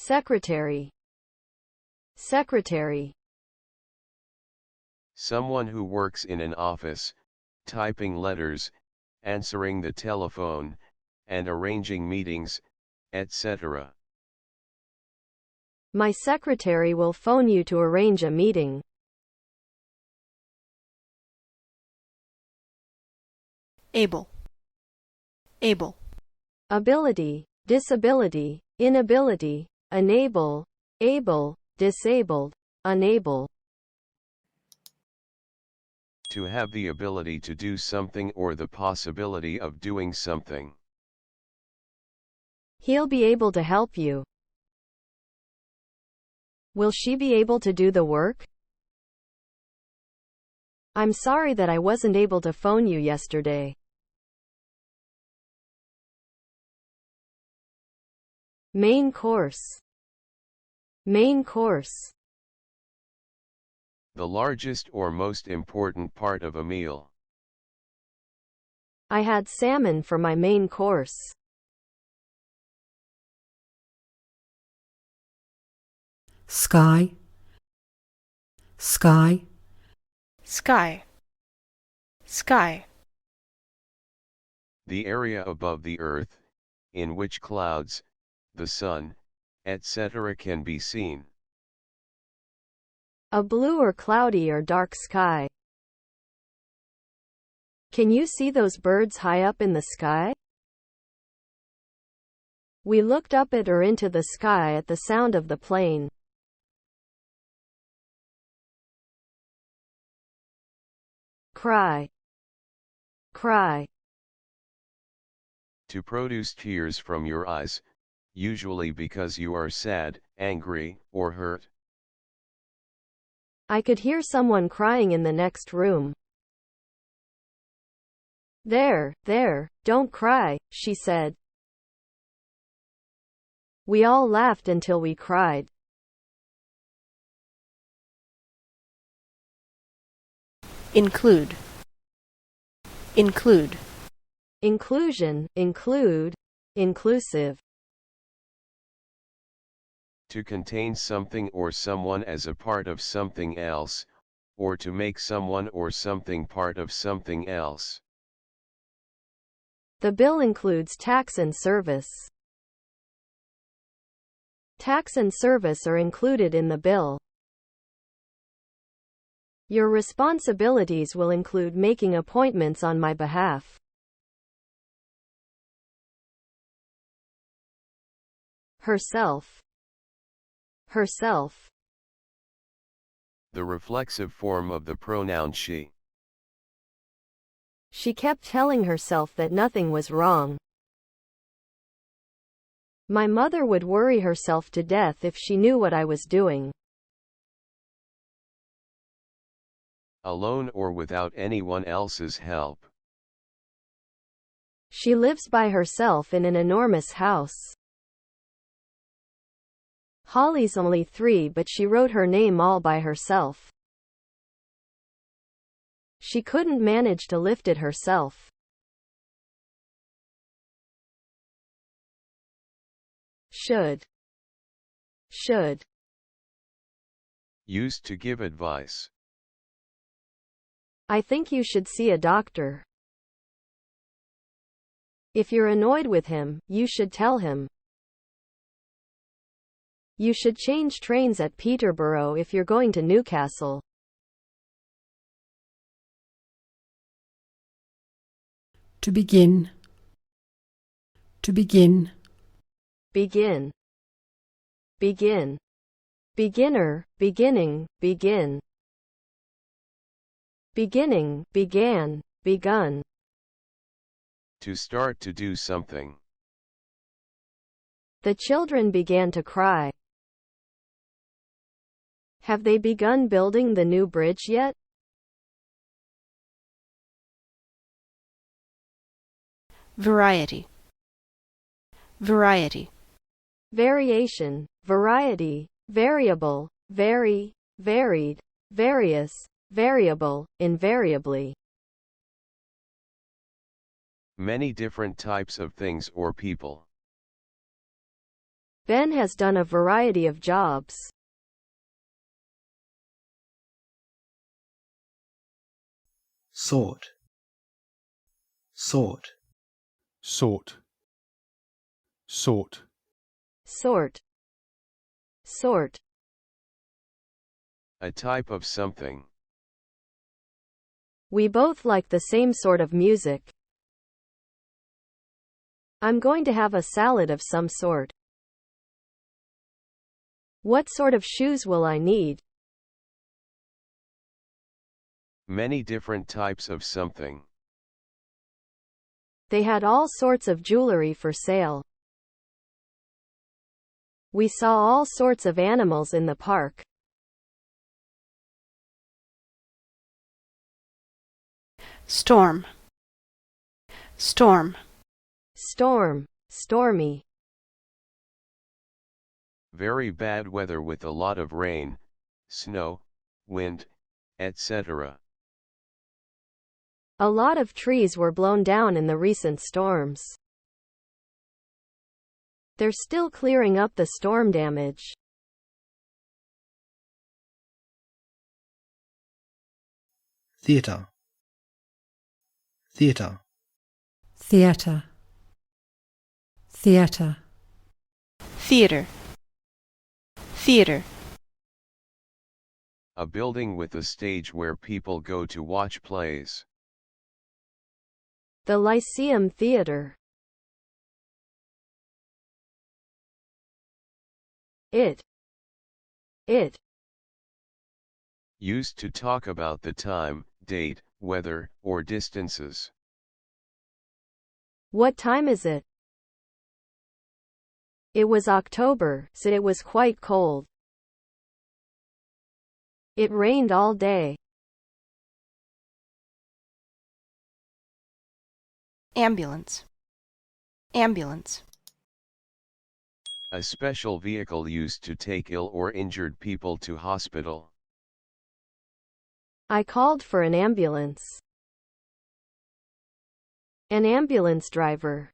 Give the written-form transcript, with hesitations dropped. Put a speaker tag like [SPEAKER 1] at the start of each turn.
[SPEAKER 1] Secretary. Secretary.
[SPEAKER 2] Someone who works in an office, typing letters, answering the telephone, and arranging meetings, etc.
[SPEAKER 1] My secretary will phone you to arrange a meeting.
[SPEAKER 3] Able. Able.
[SPEAKER 1] Ability, disability, inability, enable, able, disabled, unable.
[SPEAKER 2] To have the ability to do something or the possibility of doing something.
[SPEAKER 1] He'll be able to help you. Will she be able to do the work? I'm sorry that I wasn't able to phone you yesterday. Main course. Main course.
[SPEAKER 2] The largest or most important part of a meal.
[SPEAKER 1] I had salmon for my main course.
[SPEAKER 4] Sky. Sky.
[SPEAKER 3] Sky. Sky.
[SPEAKER 2] The area above the earth, in which clouds, the sun, etc. can be seen.
[SPEAKER 1] A blue or cloudy or dark sky. Can you see those birds high up in the sky? We looked up at or into the sky at the sound of the plane. Cry. Cry.
[SPEAKER 2] To produce tears from your eyes, usually because you are sad, angry, or hurt.
[SPEAKER 1] I could hear someone crying in the next room. There, don't cry, she said. We all laughed until we cried.
[SPEAKER 3] Include. Include.
[SPEAKER 1] Inclusion, include, inclusive.
[SPEAKER 2] To contain something or someone as a part of something else, or to make someone or something part of something else.
[SPEAKER 1] The bill includes tax and service. Tax and service are included in the bill. Your responsibilities will include making appointments on my behalf. Herself. Herself.
[SPEAKER 2] The reflexive form of the pronoun she.
[SPEAKER 1] She kept telling herself that nothing was wrong. My mother would worry herself to death if she knew what I was doing.
[SPEAKER 2] Alone or without anyone else's help.
[SPEAKER 1] She lives by herself in an enormous house. Holly's only 3, but she wrote her name all by herself. She couldn't manage to lift it herself. Should. Should.
[SPEAKER 2] Used to give advice.
[SPEAKER 1] I think you should see a doctor. If you're annoyed with him, you should tell him. You should change trains at Peterborough if you're going to Newcastle.
[SPEAKER 4] To begin. To begin.
[SPEAKER 1] Begin. Begin. Beginner, beginning, begin. Beginning, began, begun.
[SPEAKER 2] To start to do something.
[SPEAKER 1] The children began to cry. Have they begun building the new bridge yet?
[SPEAKER 3] Variety. Variety.
[SPEAKER 1] Variation, variety, variable, vary, varied, various, variable, invariably.
[SPEAKER 2] Many different types of things or people.
[SPEAKER 1] Ben has done a variety of jobs.
[SPEAKER 5] Sort. Sort.
[SPEAKER 6] Sort. Sort.
[SPEAKER 1] Sort. Sort.
[SPEAKER 2] A type of something.
[SPEAKER 1] We both like the same sort of music. I'm going to have a salad of some sort. What sort of shoes will I need?
[SPEAKER 2] Many different types of something.
[SPEAKER 1] They had all sorts of jewelry for sale. We saw all sorts of animals in the park.
[SPEAKER 3] Storm. Storm.
[SPEAKER 1] Storm. Stormy.
[SPEAKER 2] Very bad weather with a lot of rain, snow, wind, etc.
[SPEAKER 1] A lot of trees were blown down in the recent storms. They're still clearing up the storm damage.
[SPEAKER 5] Theatre. Theatre.
[SPEAKER 4] theatre, theatre,
[SPEAKER 3] Theater. Theater.
[SPEAKER 2] A building with a stage where people go to watch plays.
[SPEAKER 1] The Lyceum Theatre. It.
[SPEAKER 2] Used to talk about the time, date, weather, or distances.
[SPEAKER 1] What time is it? It was October, so it was quite cold. It rained all day.
[SPEAKER 3] Ambulance. Ambulance.
[SPEAKER 2] A special vehicle used to take ill or injured people to hospital.
[SPEAKER 1] I called for an ambulance. An ambulance driver.